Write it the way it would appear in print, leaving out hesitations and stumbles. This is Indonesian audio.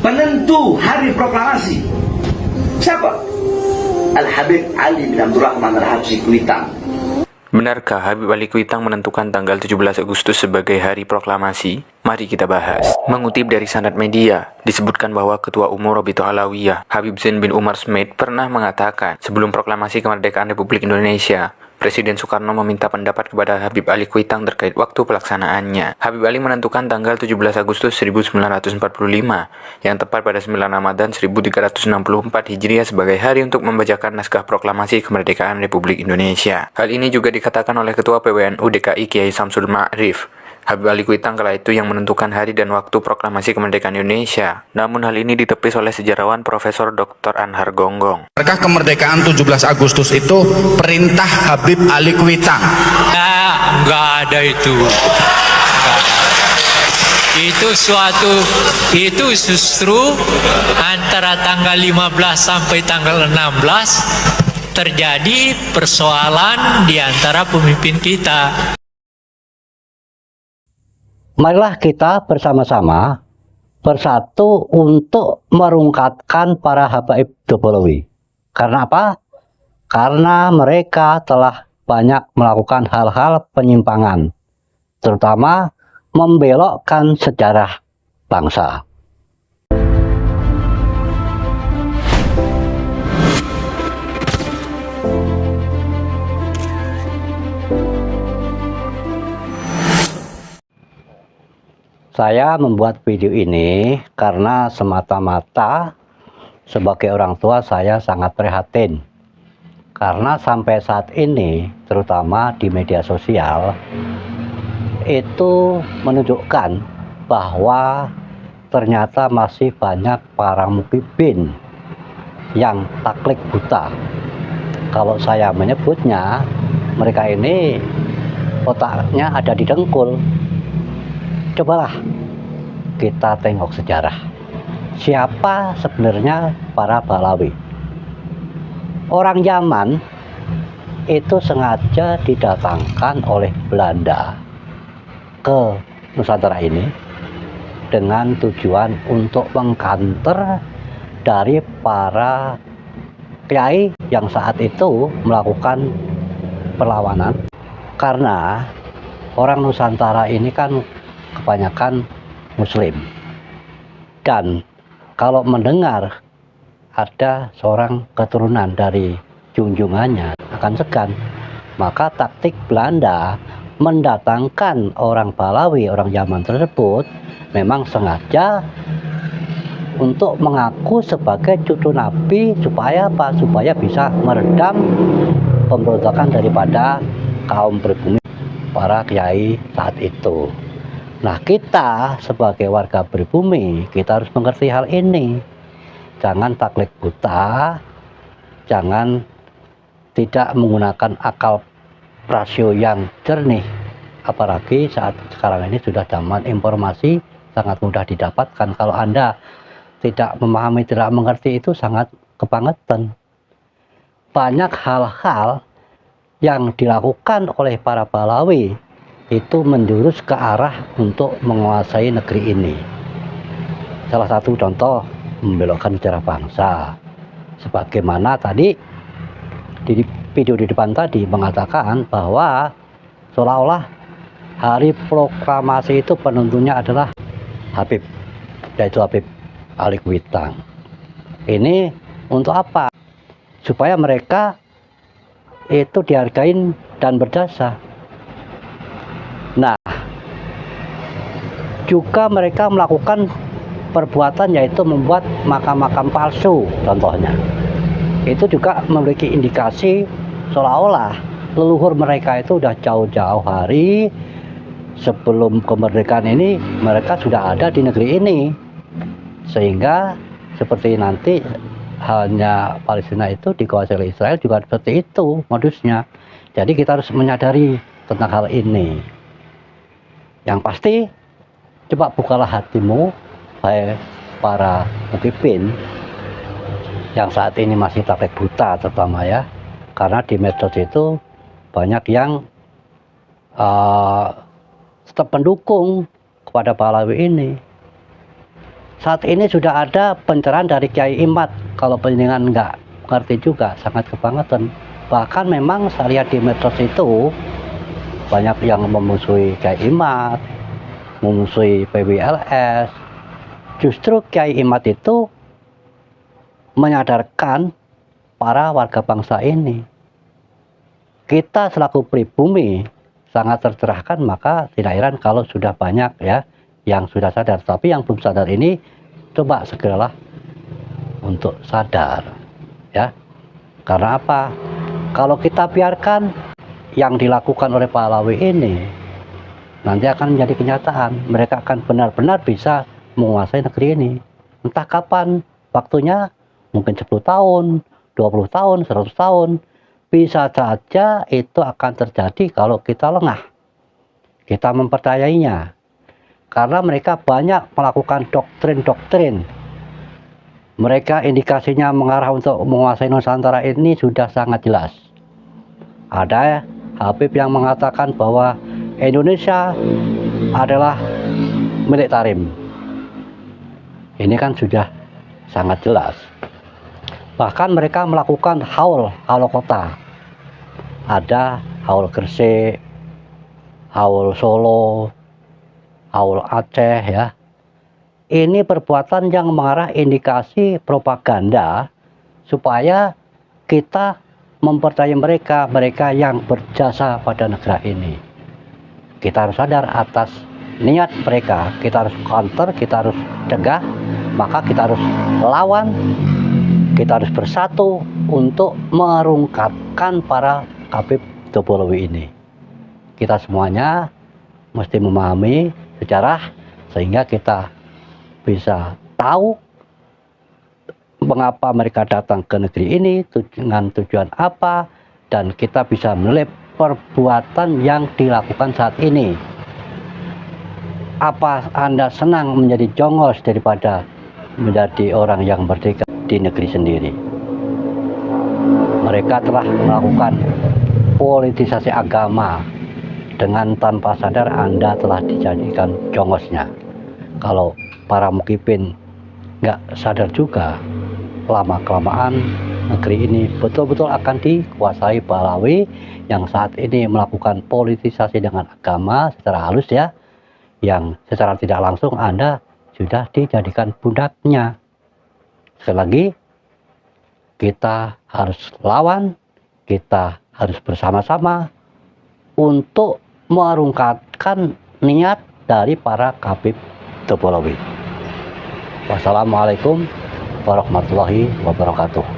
penentu hari proklamasi. Siapa? Al-Habib Ali bin Abdurrahman Al-Habsyi Kuitang. Benarkah Habib Ali Kuitang menentukan tanggal 17 Agustus sebagai hari proklamasi? Mari kita bahas. Mengutip dari Sanad Media, disebutkan bahwa Ketua Umum Robiqah Alawiyah, Habib Zain bin Umar Smith, pernah mengatakan sebelum proklamasi kemerdekaan Republik Indonesia, Presiden Soekarno meminta pendapat kepada Habib Ali Kuitang terkait waktu pelaksanaannya. Habib Ali menentukan tanggal 17 Agustus 1945 yang tepat pada 9 Ramadan 1364 Hijriah sebagai hari untuk membacakan naskah proklamasi kemerdekaan Republik Indonesia. Hal ini juga dikatakan oleh Ketua PWNU DKI Kiai Samsul Ma'rif. Habib Ali Kuitang kala itu yang menentukan hari dan waktu proklamasi kemerdekaan Indonesia. Namun hal ini ditepis oleh sejarawan Profesor Dr. Anhar Gonggong. Apakah kemerdekaan 17 Agustus itu perintah Habib Ali Kuitang? Enggak ada itu. Itu justru antara tanggal 15 sampai tanggal 16 terjadi persoalan di antara pemimpin kita. Marilah kita bersama-sama bersatu untuk merungkatkan para habaib Dobolowi. Karena apa? Karena mereka telah banyak melakukan hal-hal penyimpangan, terutama membelokkan sejarah bangsa. Saya membuat video ini karena semata-mata sebagai orang tua saya sangat prihatin. Karena sampai saat ini, terutama di media sosial, itu menunjukkan bahwa ternyata masih banyak para mukibbin yang taklid buta. Kalau saya menyebutnya, mereka ini otaknya ada di dengkul. Cobalah kita tengok sejarah. Siapa sebenarnya para Balawi? Orang Yaman itu sengaja didatangkan oleh Belanda ke Nusantara ini dengan tujuan untuk mengkanter dari para kiai yang saat itu melakukan perlawanan. Karena orang Nusantara ini kan kebanyakan Muslim, dan kalau mendengar ada seorang keturunan dari junjungannya akan segan. Maka taktik Belanda mendatangkan orang Balawi, orang Yaman tersebut memang sengaja untuk mengaku sebagai cucu Nabi. Supaya apa? Supaya bisa meredam pemberontakan daripada kaum pribumi, para kiai saat itu. Nah, kita sebagai warga pribumi, kita harus mengerti hal ini. Jangan taklid buta, jangan tidak menggunakan akal rasio yang jernih. Apalagi saat sekarang ini sudah zaman informasi sangat mudah didapatkan. Kalau Anda tidak memahami, tidak mengerti, itu sangat kebangetan. Banyak hal-hal yang dilakukan oleh para Balawi itu menjurus ke arah untuk menguasai negeri ini. Salah satu contoh, membelokkan sejarah bangsa. Sebagaimana tadi di video di depan tadi mengatakan bahwa seolah-olah hari proklamasi itu penentunya adalah Habib, yaitu Habib Ali Kuitang. Ini untuk apa? Supaya mereka itu dihargain dan berjasa. Nah, juga mereka melakukan perbuatan yaitu membuat makam-makam palsu contohnya. Itu juga memiliki indikasi seolah-olah leluhur mereka itu sudah jauh-jauh hari sebelum kemerdekaan ini mereka sudah ada di negeri ini. Sehingga seperti nanti halnya Palestina itu dikuasai oleh Israel juga seperti itu modusnya. Jadi kita harus menyadari tentang hal ini. Yang pasti, coba bukalah hatimu, hai para mukibbin yang saat ini masih taklid buta terutama ya. Karena di medsos itu banyak yang tetap pendukung kepada Balawi ini. Saat ini sudah ada pencerahan dari Kiai Imad. Kalau penjenengan nggak ngerti juga, sangat kebangetan. Bahkan memang saya lihat di medsos itu banyak yang memusuhi Kiai Imad, memusuhi PBLS. Justru Kiai Imad itu menyadarkan para warga bangsa ini. Kita selaku pribumi sangat tercerahkan, maka tidak heran kalau sudah banyak ya yang sudah sadar. Tapi yang belum sadar ini coba segeralah untuk sadar ya. Karena apa? Kalau kita biarkan yang dilakukan oleh Pahlawi ini nanti akan menjadi kenyataan. Mereka akan benar-benar bisa menguasai negeri ini. Entah kapan waktunya, mungkin 10 tahun, 20 tahun, 100 tahun. Bisa saja itu akan terjadi kalau kita lengah. Kita mempercayainya. Karena mereka banyak melakukan doktrin-doktrin. Mereka indikasinya mengarah untuk menguasai Nusantara ini sudah sangat jelas. Ada Habib yang mengatakan bahwa Indonesia adalah milik Tarim. Ini kan sudah sangat jelas. Bahkan mereka melakukan haul kota. Ada haul Gresik, haul Solo, haul Aceh ya. Ini perbuatan yang mengarah indikasi propaganda supaya kita mempercayai mereka yang berjasa pada negara ini. Kita harus sadar atas niat mereka, kita harus counter, kita harus cegah, maka kita harus lawan, kita harus bersatu untuk merungkapkan para Habib Topolowi ini. Kita semuanya mesti memahami sejarah sehingga kita bisa tahu mengapa mereka datang ke negeri ini, dengan tujuan apa, dan kita bisa menilai perbuatan yang dilakukan saat ini. Apa Anda senang menjadi jongos daripada menjadi orang yang merdeka di negeri sendiri? Mereka telah melakukan politisasi agama. Dengan tanpa sadar Anda telah dijadikan jongosnya. Kalau para mukipin nggak sadar juga, lama-kelamaan negeri ini betul-betul akan dikuasai Pahlawi yang saat ini melakukan politisasi dengan agama secara halus ya, yang secara tidak langsung Anda sudah dijadikan bundaknya. Sekali lagi, kita harus lawan, kita harus bersama-sama untuk merungkapkan niat dari para Habib Topolowi. Wassalamualaikum warahmatullahi wabarakatuh.